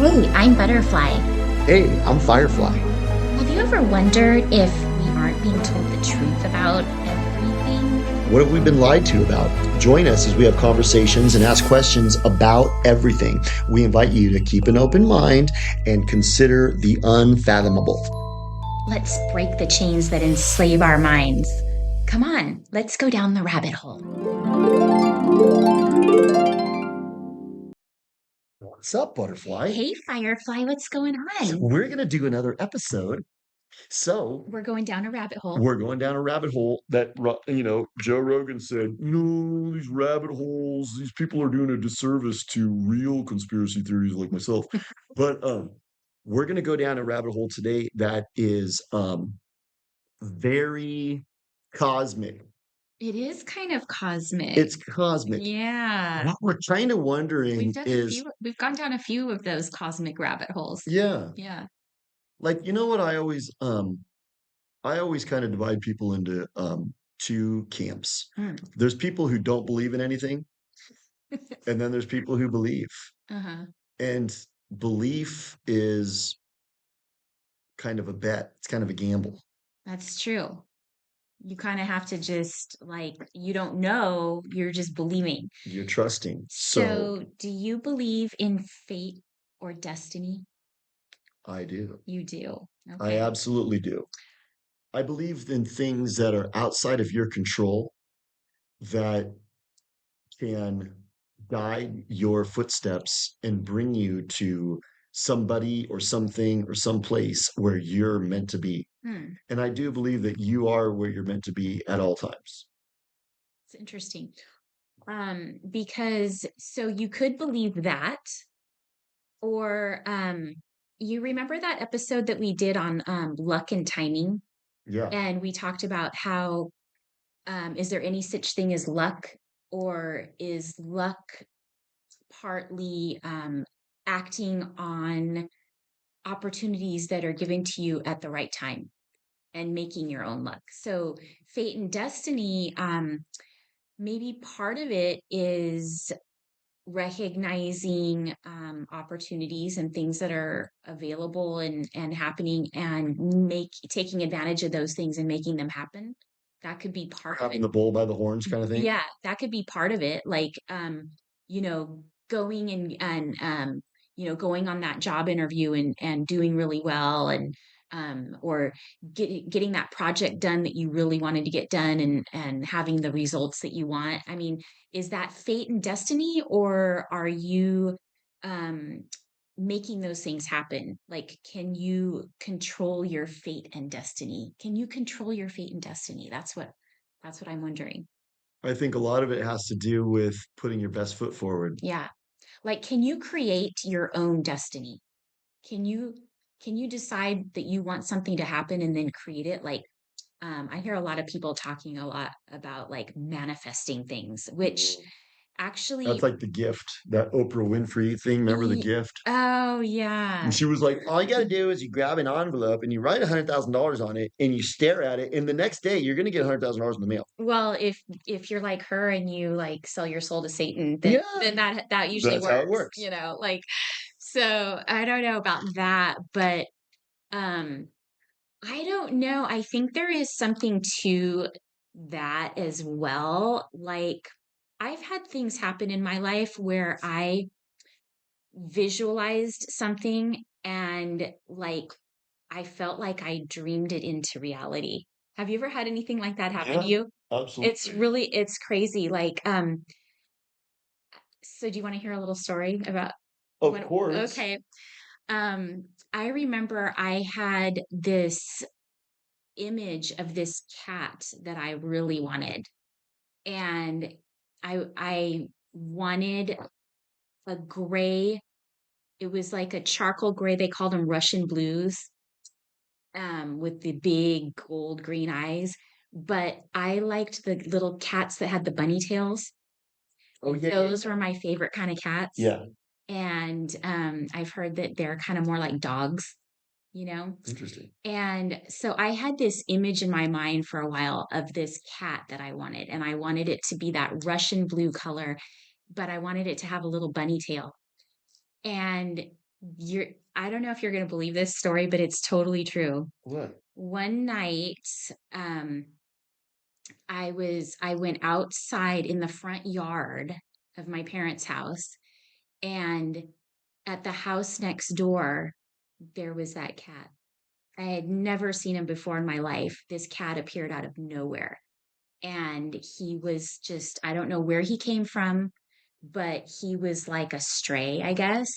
Hey, I'm Butterfly. Hey, I'm Firefly. Have you ever wondered if we aren't being told the truth about everything? What have we been lied to about? Join us as we have conversations and ask questions about everything. We invite you to keep an open mind and consider the unfathomable. Let's break the chains that enslave our minds. Come on, let's go down the rabbit hole. What's up, Butterfly? Hey, Firefly, what's going on? We're going to do another episode. So, We're going down a rabbit hole. we're going down a rabbit hole that, Joe Rogan said, these rabbit holes, these people are doing a disservice to real conspiracy theories like myself. But we're going to go down a rabbit hole today that is very cosmic. It is kind of cosmic. It's cosmic. Yeah. What we're kind of wondering is, We've gone down a few of those cosmic rabbit holes. yeah, Yeah. like, you know what I always kind of divide people into two camps. Mm. There's people who don't believe in anything, and then there's people who believe. Uh-huh. And belief is kind of a bet. It's kind of a gamble. That's true. You kind of have to just like, you don't know, you're just believing. You're trusting. So So, do you believe in fate or destiny? I do. You do. I Okay. absolutely do. I believe in things that are outside of your control that can guide your footsteps and bring you to somebody or something or some place where you're meant to be. Hmm. And I do believe that you are where you're meant to be at all times. It's interesting. Because so you could believe that, or you remember that episode that we did on luck and timing? Yeah. And we talked about how is there any such thing as luck, or is luck partly acting on opportunities that are given to you at the right time and making your own luck? So, fate and destiny, maybe part of it is recognizing opportunities and things that are available and happening, and make taking advantage of those things and making them happen. That could be part of Having it. the bull by the horns kind of thing. Yeah, that could be part of it. Like, going going on that job interview and doing really well, and or getting that project done that you really wanted to get done, and having the results that you want. I mean, is that fate and destiny, or are you um making those things happen? Like, can you control your fate and destiny? Can you control your fate and destiny? That's what I'm wondering. I think a lot of it has to do with putting your best foot forward. Yeah. Like, can you create your own destiny? Can you can you decide that you want something to happen and then create it? Like, I hear a lot of people talking a lot about like manifesting things, which That's actually, like the gift, that Oprah Winfrey thing. Remember the gift? oh And yeah. she was like, all you got to do is you grab an envelope and you write $100,000 on it and you stare at it. And the next day, you're going to get $100,000 in the mail. Well, if you're like her and you like sell your soul to Satan, then Yeah, that usually that's how it works, works. like, so I don't know about that, but um I don't know. I think there is something to that as well. Like, I've had things happen in my life where I visualized something, and like I felt like I dreamed it into reality. Have you ever had anything like that happen to Yeah, you? absolutely. It's crazy. Like, so do you want to hear a little story about Of what? course. Okay. I remember I had this image of this cat that I really wanted. And I wanted a gray, it was like a charcoal gray, they called them Russian blues, with the big gold green eyes. But I liked the little cats that had the bunny tails. Oh, yeah, yeah, Those were my favorite kind of cats. yeah. And I've heard that they're kind of more like dogs, you know? Interesting. And so I had this image in my mind for a while of this cat that I wanted, and I wanted it to be that Russian blue color, but I wanted it to have a little bunny tail. And you're I don't know if you're going to believe this story, but it's totally true. What? One night, I went outside in the front yard of my parents' house, and at the house next door, there was that cat. I had never seen him before in my life. This cat appeared out of nowhere. And he was just, I don't know where he came from, but he was like a stray, I guess.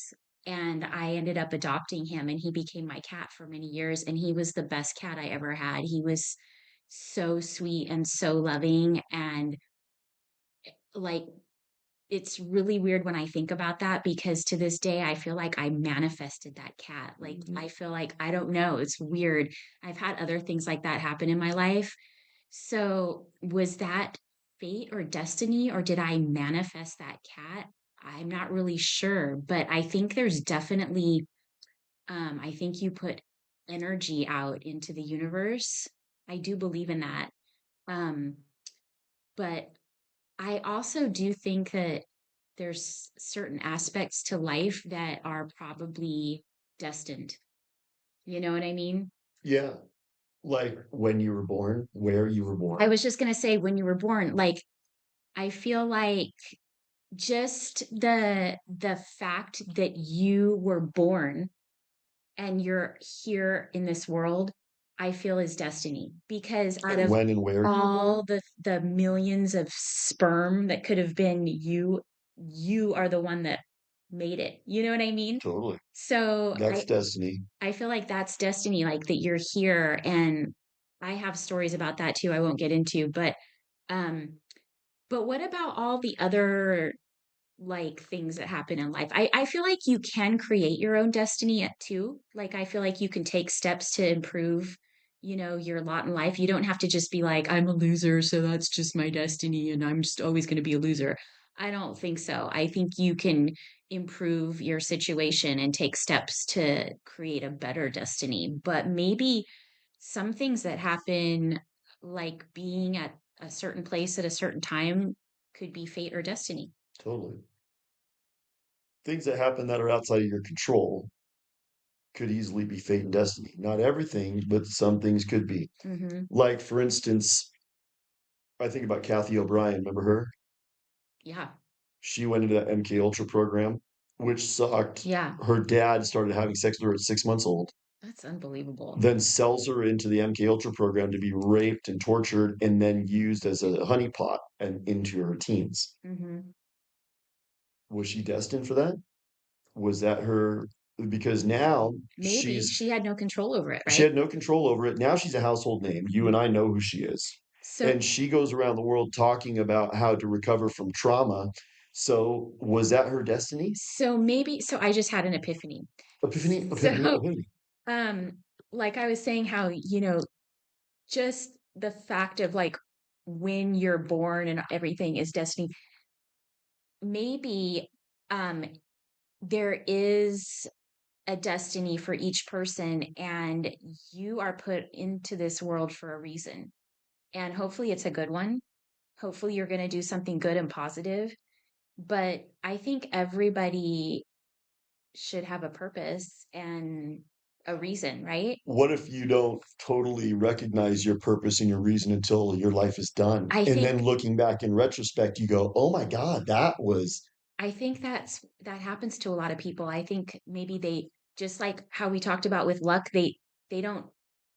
And I ended up adopting him, and he became my cat for many years. And he was the best cat I ever had. He was so sweet and so loving. And like, it's really weird when I think about that because to this day, I feel like I manifested that cat. Like, Mhm. I feel like, I don't know, it's weird. I've had other things like that happen in my life. So, was that fate or destiny, or did I manifest that cat? I'm not really sure, but I think there's definitely, I think you put energy out into the universe. I do believe in that. Um, but I also do think that there's certain aspects to life that are probably destined. You know what I mean? Yeah. Like when you were born, where you were I born. was just going to say when you were born, like I feel like just the fact that you were born and you're here in this world, I feel is destiny because out And of when and where you were born. all the millions of sperm that could have been you, you are the one that made it. You know what I mean? Totally. So That's destiny. I feel like that's destiny, like that you're here. And I have stories about that too, I won't get into, um, but what about all the other like things that happen in life? I feel like you can create your own destiny too. Like I feel like you can take steps to improve, your lot in life. You don't have to just be like, I'm a loser, so that's just my destiny and I'm just always going to be a loser. I don't think so. I think you can improve your situation and take steps to create a better destiny. But maybe some things that happen, like being at a certain place at a certain time, could be fate or destiny. Totally. Things that happen that are outside of your control could easily be fate and destiny. Not everything, but some things could be. Hmm. Like, for instance, I think about Kathy O'Brien. Remember her? Yeah. She went into that MK Ultra program, which sucked. Yeah. Her dad started having sex with her at 6 months old, That's unbelievable. then sells her into the MK Ultra program to be raped and tortured and then used as a honeypot and into her teens. Hmm. Was she destined for that? Was that her? Because now Maybe she had no control over it, she right? had no control over it. Now she's a household name. You and I know who she is. So, And she goes around the world talking about how to recover from trauma. So was that her destiny? so I just had an epiphany. Epiphany, epiphany, So, epiphany. um, like I was saying, how, just the fact of like when you're born and everything is destiny, maybe, um, there is a destiny for each person, and you are put into this world for a reason. And hopefully it's a good one. Hopefully you're going to do something good and positive. But I think everybody should have a purpose and a reason, right? What if you don't totally recognize your purpose and your reason until your life is done? I And think then looking back in retrospect, you go, oh my God, that was I think that happens to a lot of people. I think maybe they, just like how we talked about with luck, they don't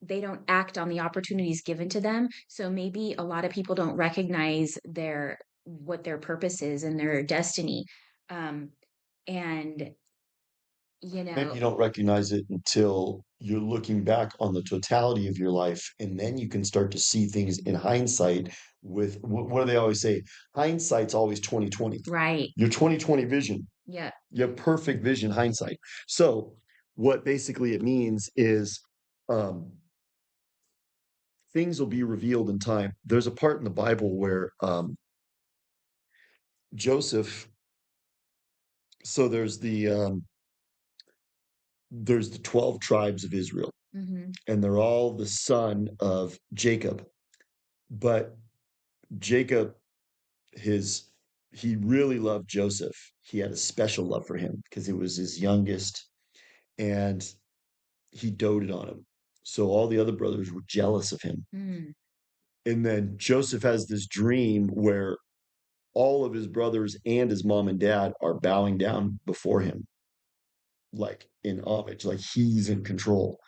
they don't act on the opportunities given to them. So maybe a lot of people don't recognize their what their purpose is and their destiny. Um, and you maybe know, you don't recognize it until you're looking back on the totality of your life. And then you can start to see things in hindsight with what do they always say? Hindsight's always 2020. right. Your 2020 vision, Yeah. you have perfect vision hindsight. So what basically it means is um, things will be revealed in time. There's a part in the Bible where Joseph, so there's the 12 tribes of Israel, Hmm. and they're all the son of Jacob. But Jacob, his he really loved Joseph. He had a special love for him because it was his youngest. and he doted on him. So all the other brothers were jealous of him. Mm. And then Joseph has this dream where all of his brothers and his mom and dad are bowing down before him, like in homage, like he's in control.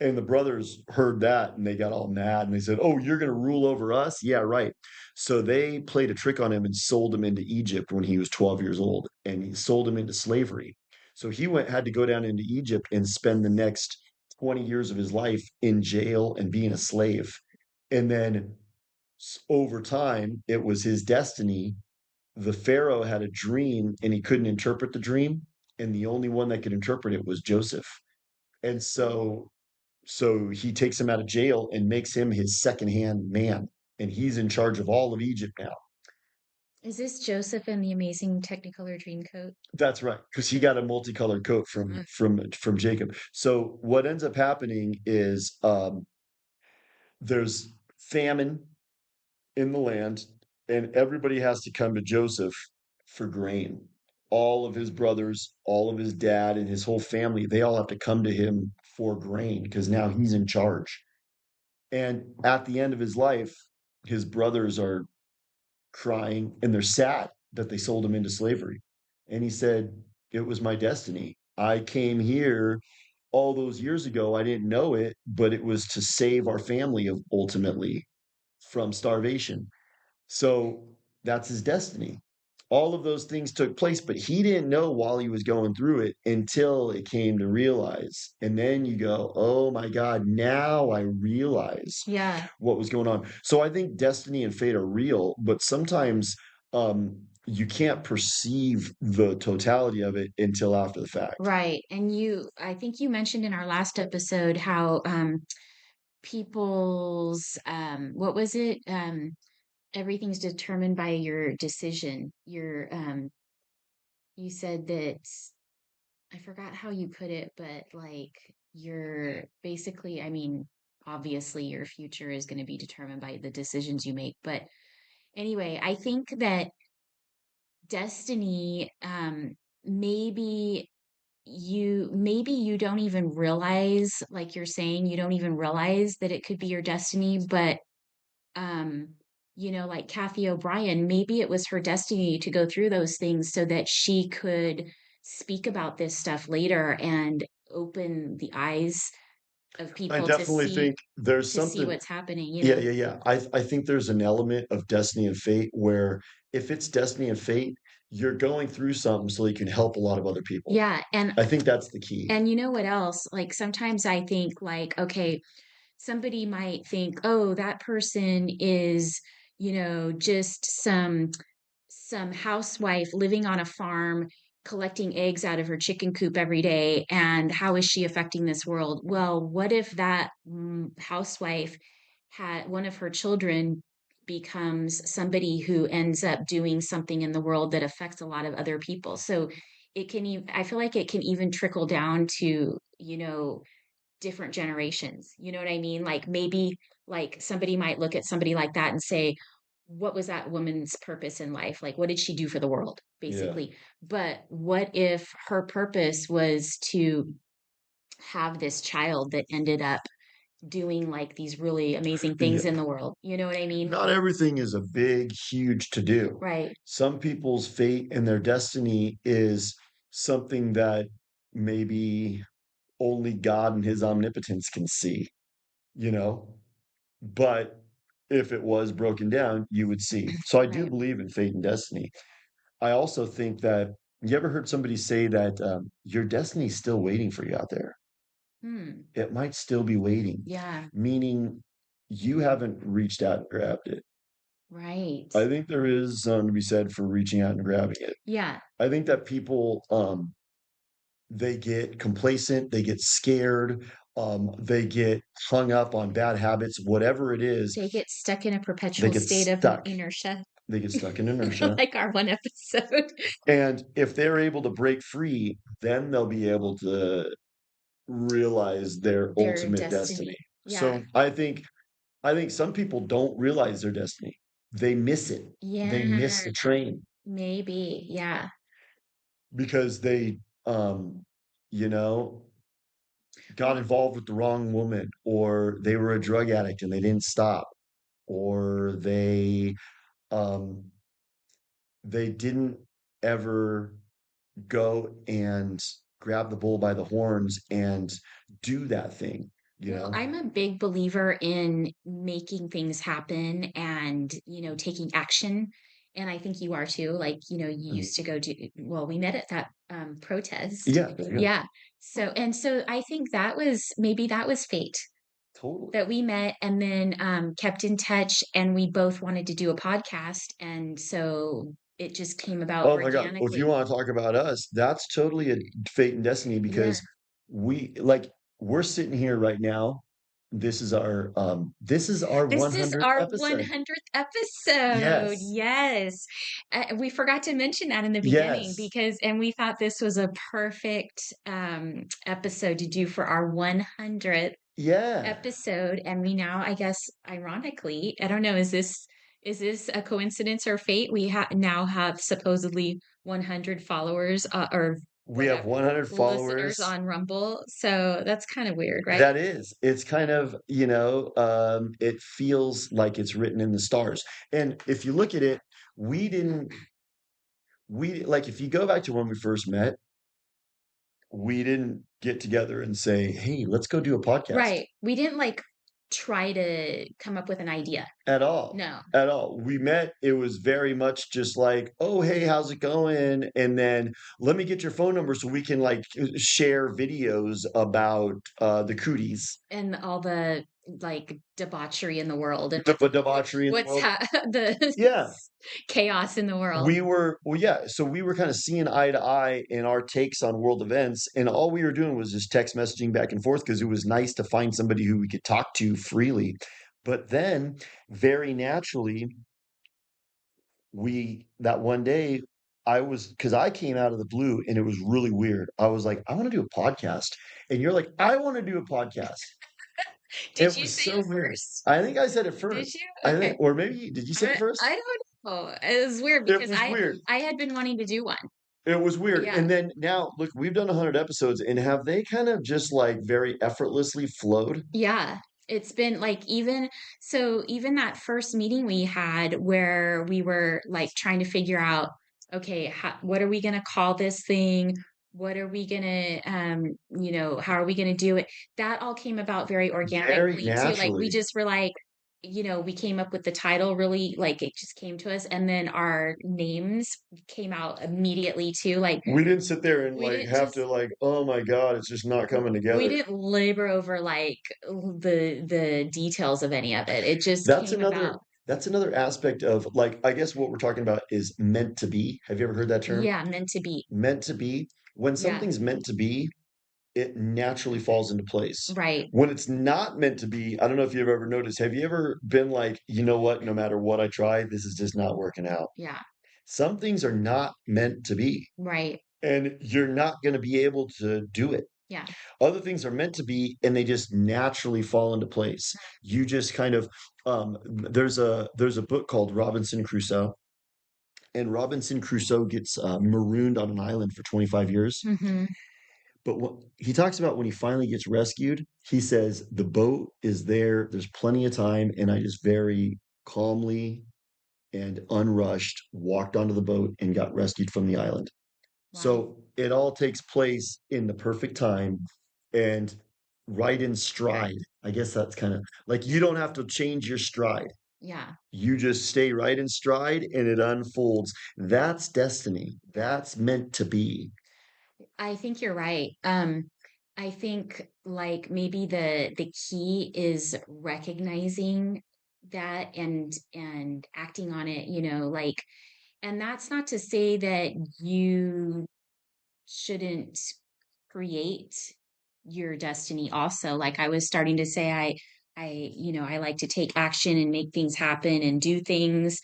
And the brothers heard that and they got all mad and they said, "Oh, you're going to rule over us?" Yeah, right. So they played a trick on him and sold him into Egypt when he was 12 years old, and he sold him into slavery. So he had to go down into Egypt and spend the next 20 years of his life in jail and being a slave. And then over time, it was his destiny. The Pharaoh had a dream and he couldn't interpret the dream, and the only one that could interpret it was Joseph. And so he takes him out of jail and makes him his second-hand man, and he's in charge of all of Egypt now. Is this Joseph in the Amazing Technicolor Dreamcoat? That's right, because he got a multicolored coat Uh, from Jacob. So what ends up happening is there's famine in the land, and everybody has to come to Joseph for grain. All of his brothers, all of his dad, and his whole family, they all have to come to him for grain because now he's in charge. And at the end of his life, his brothers are crying and they're sad that they sold him into slavery. And he said, "It was my destiny. I came here all those years ago. I didn't know it, but it was to save our family ultimately from starvation." So that's his destiny. All of those things took place, but he didn't know while he was going through it until it came to realize. And then you go, "Oh my God, now I realize yeah, what was going on." So I think destiny and fate are real, but sometimes you can't perceive the totality of it until after the fact. right. And I think you mentioned in our last episode how people's what was it? Everything's determined by your decision. You said that I forgot how you put it, but like you're basically, I mean, obviously your future is going to be determined by the decisions you make. But anyway, I think that destiny, maybe maybe you don't even realize, like you're saying, you don't even realize that it could be your destiny, but um, like Kathy O'Brien, maybe it was her destiny to go through those things so that she could speak about this stuff later and open the eyes of I people definitely think there's to see something. what's happening, Yeah, yeah, yeah. I think there's an element of destiny and fate where if it's destiny and fate, you're going through something so you can help a lot of other people. Yeah, I think that's the key. and you know what else? Like sometimes I think like, okay, somebody might think, oh, that person is, just some housewife living on a farm collecting eggs out of her chicken coop every day, and how is she affecting this world? Well, what if that housewife had one of her children becomes somebody who ends up doing something in the world that affects a lot of other people? So I feel like it can even trickle down to, different generations. You know what I mean? Like maybe like somebody might look at somebody like that and say, what was that woman's purpose in life? Like, what did she do for the world, Yeah. basically? But what if her purpose was to have this child that ended up doing like these really amazing things Yeah. in the world? You know what I mean? Not everything is a big, huge to do. Right. Some people's fate and their destiny is something that maybe only God and his omnipotence can see, you know? But if it was broken down, you would see. So I do Right. believe in fate and destiny. I also think that you ever heard somebody say that your destiny's still waiting for you out there? Hmm. It might still be waiting, Yeah. meaning you haven't reached out and grabbed it. Right. I think there is something to be said for reaching out and grabbing it. Yeah. I think that people they get complacent, they get scared, they get hung up on bad habits, whatever it is, They get stuck in a they perpetual get state of stuck. inertia, They get stuck in inertia. like our one episode. And if they're able to break free, then they'll be able to realize their Their ultimate destiny. destiny. Yeah. So I think some people don't realize their destiny. They miss it. They miss Yeah. the train Maybe. Yeah. because they um you know got involved with the wrong woman, or they were a drug addict and they didn't stop, or um they didn't ever go and grab the bull by the horns and do that thing, you Well, know? I'm a big believer in making things happen and, taking action. And I think you are too. Like, you Mhm. used to go to, well, we met at that protest. Yeah, yeah, Yeah. So I think maybe that was fate totally. that we met and then kept in touch. And we both wanted to do a podcast. And so it just came about Oh my God. Well, if you organically. want to talk about us, that's totally a fate and destiny Yeah. because we like we're sitting here right now. This is our This is 100th our episode. 100th episode. Yes. Yes. We forgot to mention that in the beginning Yes. and we thought this was a perfect episode to do for our 100th Yeah. episode. And we now, I guess, ironically, I don't know, is this a coincidence or fate? We now have supposedly 100 followers or We have whatever 100 listeners followers. on Rumble. So that's kind of weird, right? That is, it's kind of, it feels like it's written in the stars. And if you look at it, we didn't, we like, if you go back to when we first met, we didn't get together and say, hey, let's go do a podcast Right. We didn't like try to come up with an idea. at all. No. At all. We met, it was very much just like, oh, hey, how's it going? And then let me get your phone number so we can like share videos about the cooties, And all the like debauchery in the world and the debauchery in the world. the Yeah. chaos in the world. Yeah, so we were kind of seeing eye to eye in our takes on world events, and all we were doing was just text messaging back and forth because it was nice to find somebody who we could talk to freely. But then, very naturally, that one day, because I came out of the blue and it was really weird. I was like, I want to do a podcast. And you're like, I want to do a podcast. Did It you was say so it weird. first? I think I said it Did first. you? I Okay. think, or maybe, did you say it first? I don't know. It was weird It because was weird. I had been wanting to do one. It was weird. Yeah. And then now, look, we've done 100 episodes, and have they kind of just like very effortlessly flowed? Yeah. It's been like even that first meeting we had where we were like trying to figure out, okay, what are we going to call this thing? What are we going to, how are we going to do it? That all came about very Very organically too. Like we naturally. just were like, we came up with the title really, like it just came to us. And then our names came out immediately too. Like We didn't sit there and we like didn't have just to like, oh my God, it's just not coming we together. didn't labor over like the details of any of it. It just That's came another about. that's another aspect of like, I guess what we're talking about is meant to be. Have you ever heard that term? Yeah, meant to be. Meant to be. When Yeah, something's meant to be, it naturally falls into place. right. When it's not meant to be, I don't know if you've ever noticed, have you ever been like, you know what, no matter what I try, this is just not working out? Yeah, Some things are not meant to be, right. and you're not going to be able to do it. Yeah. Other things are meant to be, and they just naturally fall into place. You just kind of there's a book called Robinson Crusoe, and Robinson Crusoe gets marooned on an island for 25 years. Hmm. But what he talks about when he finally gets rescued, he says the boat is there. There's plenty of time, and I just very calmly and unrushed walked onto the boat and got rescued from the island. Wow. So it all takes place in the perfect time and right in stride. I guess that's kind of like you don't have to change your stride. Yeah. You just stay right in stride and it unfolds. That's destiny. Yeah. That's meant to be. I think you're right. I think like maybe the key is recognizing that and acting on it, like and that's not to say that you shouldn't create your destiny also. Like I was starting to say, I like to take action and make things happen and do things.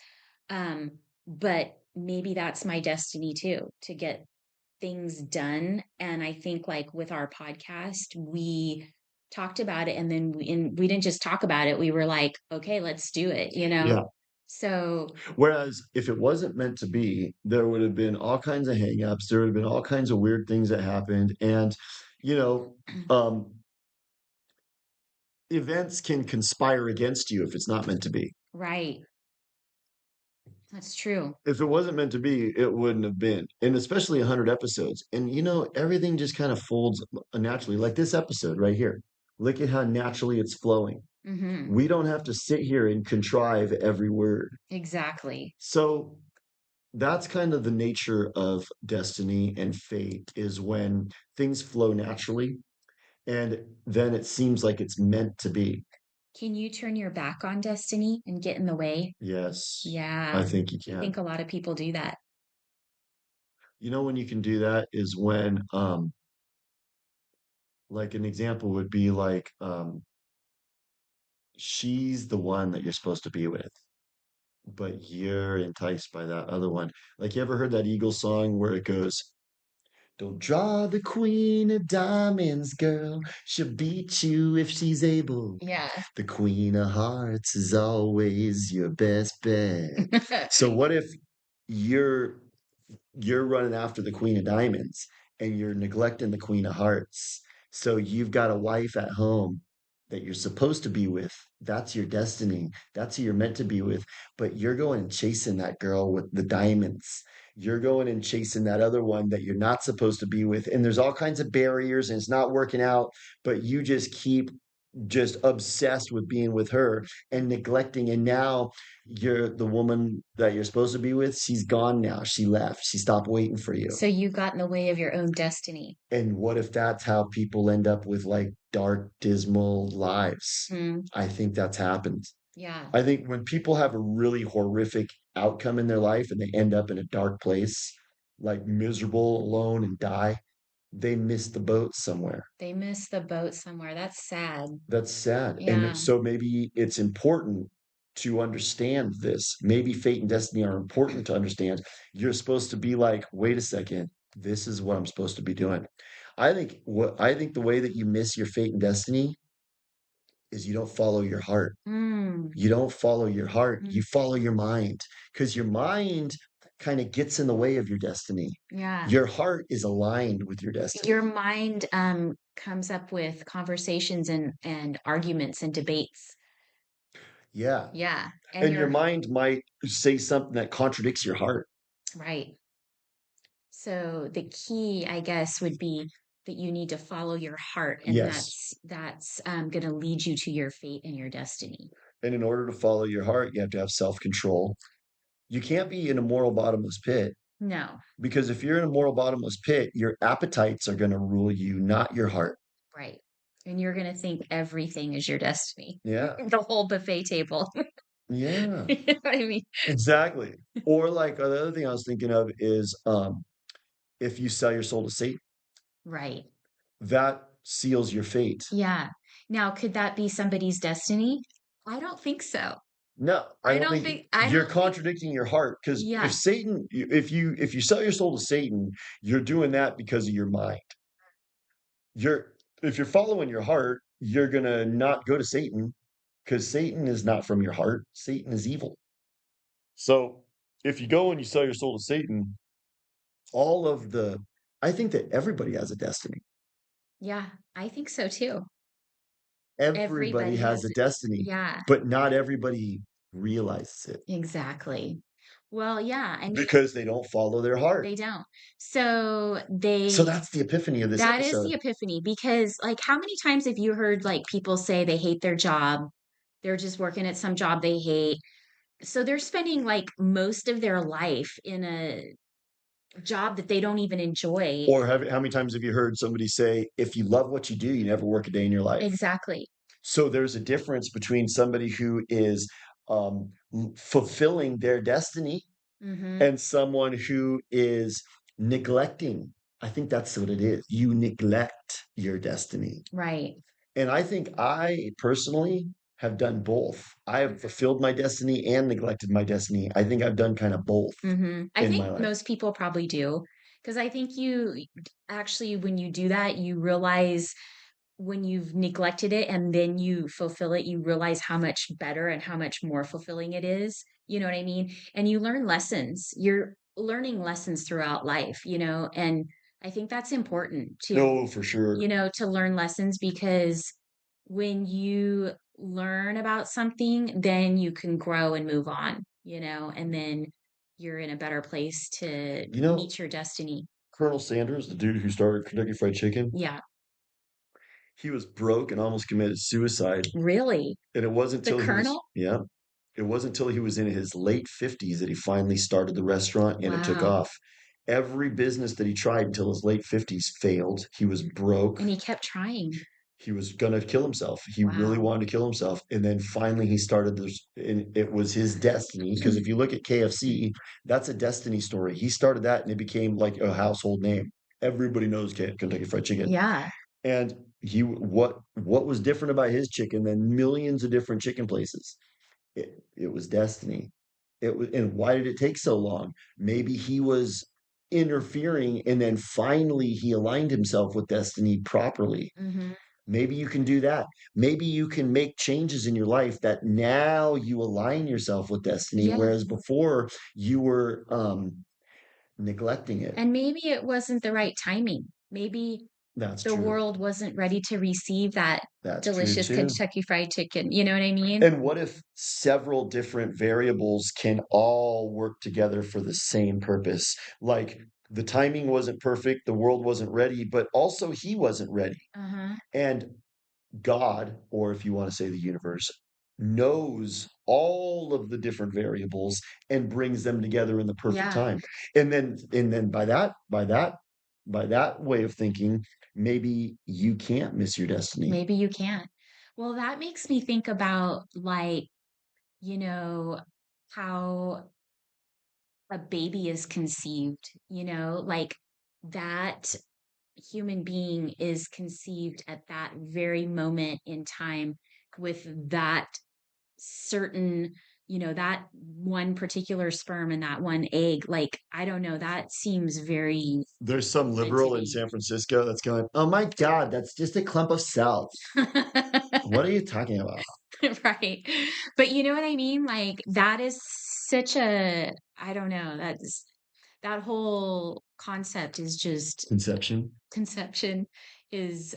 But maybe that's my destiny too, to get things done. And I think like with our podcast, we talked about it and we didn't just talk about it. We were like, okay, let's do it. Yeah. So Whereas if it wasn't meant to be, there would have been all kinds of hangups. There would have been all kinds of weird things that happened. And, you know, um, events can conspire against you if it's not meant to be. Right. That's true. If it wasn't meant to be, it wouldn't have been. And especially 100 episodes. And everything just kind of folds naturally, like this episode right here. Look at how naturally it's flowing. Hmm. We don't have to sit here and contrive every word. Exactly. So that's kind of the nature of destiny and fate is when things flow naturally and then it seems like it's meant to be. Can you turn your back on destiny and get in the way? Yes, I Yeah. think you I can. think a lot of people do that. When you can do that is when like an example would be like she's the one that you're supposed to be with, but you're enticed by that other one. Like you ever heard that Eagles song where it goes, "Don't draw the queen of diamonds, girl. She'll beat you if she's able. Yeah. The queen of hearts is always your best bet." So what if you're you're running after the queen of diamonds and you're neglecting the queen of hearts? So you've got a wife at home that you're supposed to be with. That's your destiny. That's who you're meant to be with. But you're going and chasing that girl with the diamonds. You're going and chasing that other one that you're not supposed to be with. And there's all kinds of barriers and it's not working out, but you just keep just obsessed with being with her and neglecting. And now you're the woman that you're supposed to be with. She's gone now. She left. She stopped waiting for you. So you got in the way of your own destiny. And what if that's how people end up with like dark, dismal lives? Mm, I think that's happened. yeah. I think when people have a really horrific outcome in their life and they end up in a dark place, like miserable, alone, and die, they miss the boat somewhere. They missed the boat somewhere. That's sad. That's sad. And Yeah. so maybe it's important to understand this. Maybe fate and destiny are important to understand. You're supposed to be like, wait a second, this is what I'm supposed to be doing. I think the way that you miss your fate and destiny is you don't follow your heart. Mm, You don't follow your heart. mm, You follow your mind because your mind kind of gets in the way of your destiny. yeah. Your heart is aligned with your Your destiny. mind comes up with conversations and arguments and debates. Yeah. Yeah. And And your you're mind might say something that contradicts your heart. right. So the key, I guess, would be that you need to follow your heart, and Yes. that's going to lead you to your fate and your destiny. And in order to follow your heart, you have to have self-control. You can't be in a moral bottomless pit No, because if you're in a moral bottomless pit, your appetites are going to rule you, not your heart. right. And you're going to think everything is your destiny. Yeah. The whole buffet table. Yeah. You know what I mean? Exactly. Or like the other thing I was thinking of is if you sell your soul to Satan, Right. that seals your fate. Yeah. Now, could that be somebody's destiny? I don't think so. No, I don't think I you're don't think, contradicting your heart because if yeah, Satan, if you sell your soul to Satan, you're doing that because of your mind. You're if you're following your heart, you're gonna not go to Satan because Satan is not from your heart. Satan is evil. So if you go and you sell your soul to Satan, all of the I think that everybody has a destiny. yeah, I think so too. Everybody Everybody has has, a destiny, yeah, but not everybody realizes it exactly. Well, yeah, I mean, because they don't follow their heart. they don't. So So they, that's the epiphany of this that is episode. the epiphany because, like, how many times have you heard like people say they hate their job? They're just working at some job they hate. So they're spending like most of their life in a job that they don't even enjoy. Or how many times have you heard somebody say, if you love what you do, you never work a day in your life? Exactly. So there's a difference between somebody who is fulfilling their destiny Hmm. and someone who is neglecting. I think that's what it is. You neglect your destiny. Right. And I think I personally have done both. I have fulfilled my destiny and neglected my destiny. I think I've done kind of both I in my think life. most people probably do. Because I think you actually, when you do that, you realize when you've neglected it and then you fulfill it, you realize how much better and how much more fulfilling it is. You know what I mean? And you learn lessons. You're learning lessons throughout life, and I think that's important to, No, for sure. to learn lessons because when you learn about something, then you can grow and move on, and then you're in a better place to You know, meet your destiny. Colonel Sanders, the dude who started Kentucky Fried Chicken, Yeah. he was broke and almost committed suicide. Really? And it wasn't The till he was, Colonel? yeah, it wasn't until he was in his late 50s that he finally started the restaurant and it took Wow. off. Every business that he tried until his late 50s failed. He was broke. And he kept trying. He was gonna kill himself. He really Wow. wanted to kill himself. And then finally he started this, and it was his destiny. Because if you look at KFC, that's a destiny story. He started that and it became like a household name. Everybody knows Kentucky Fried Chicken. Yeah. And what was different about his chicken than millions of different chicken places? It was destiny. It was, and why did it take so long? Maybe he was interfering and then finally he aligned himself with destiny properly. Hmm. Maybe you can do that. Maybe you can make changes in your life that now you align yourself with destiny, Yeah. whereas before you were neglecting it. And maybe it wasn't the right timing. Maybe That's the true. world wasn't ready to receive that That's true delicious too. Kentucky Fried Chicken. You know what I mean? And what if several different variables can all work together for the same purpose? Like the timing wasn't perfect, the world wasn't ready, but also he wasn't ready. Uh-huh. And God, or if you want to say the universe, knows all of the different variables and brings them together in the perfect Yeah. time. And then by that way of thinking, maybe you can't miss your destiny. Maybe you can't. Well, that makes me think about like, you know, how a baby is conceived, like that human being is conceived at that very moment in time with that certain, that one particular sperm and that one egg. Like, I don't know, that seems very There's some meant to liberal in be. San Francisco that's going, "Oh my God, that's just a clump of cells. What are you talking about?" Right. But you know what I mean? Like, that is such a, I don't know, that whole concept is just Conception. conception is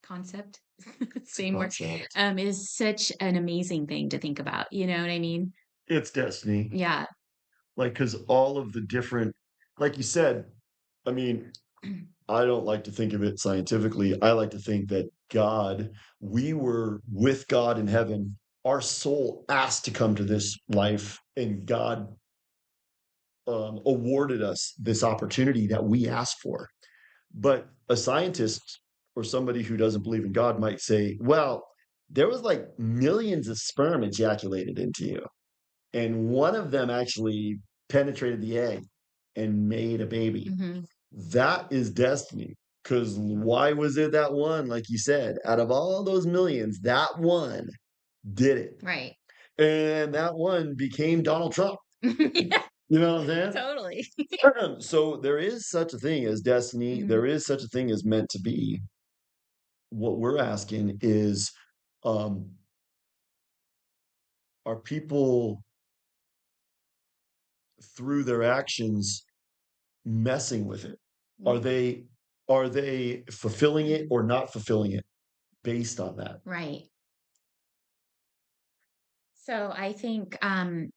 concept It's a same word concept. is such an amazing thing to think about. You know what I mean? It's destiny. Yeah. Like, because all of the different, like you said, I mean, I don't like to think of it scientifically. I like to think that God, we were with God in heaven. Our soul asked to come to this life, and God awarded us this opportunity that we asked for. But a scientist or somebody who doesn't believe in God might say, well, there was like millions of sperm ejaculated into you, and one of them actually penetrated the egg and made a baby. Hmm. That is destiny. Because why was it that one, like you said, out of all those millions, that one did it? Right. And that one became Donald Trump. Yeah, You know what I'm totally. saying? So there is such a thing as destiny. Mhm. There is such a thing as meant to be. What we're asking is, um, are people through their actions messing with it? Are Yeah. they fulfilling it or not fulfilling it based on that? Right. So I think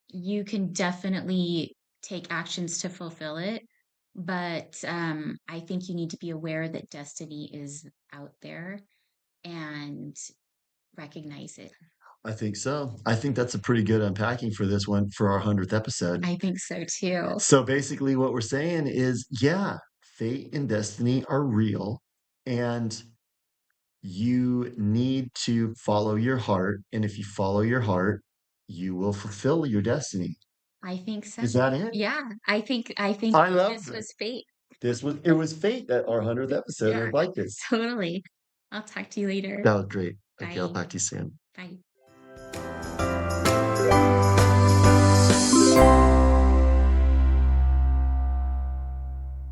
you can definitely take actions to fulfill it, but I think you need to be aware that destiny is out there and recognize it. I think so. I think that's a pretty good unpacking for this one for our 100th episode. I think so too. So basically, what we're saying is, yeah, fate and destiny are real, and you need to follow your heart. And if you follow your heart, you will fulfill your destiny. I think so. Is that it? Yeah, I think I love this it. was fate. It was fate that our 100th episode Yeah, was like this. totally. I'll talk to you later. That was great. Okay, I'll Bye. talk to you soon. Bye.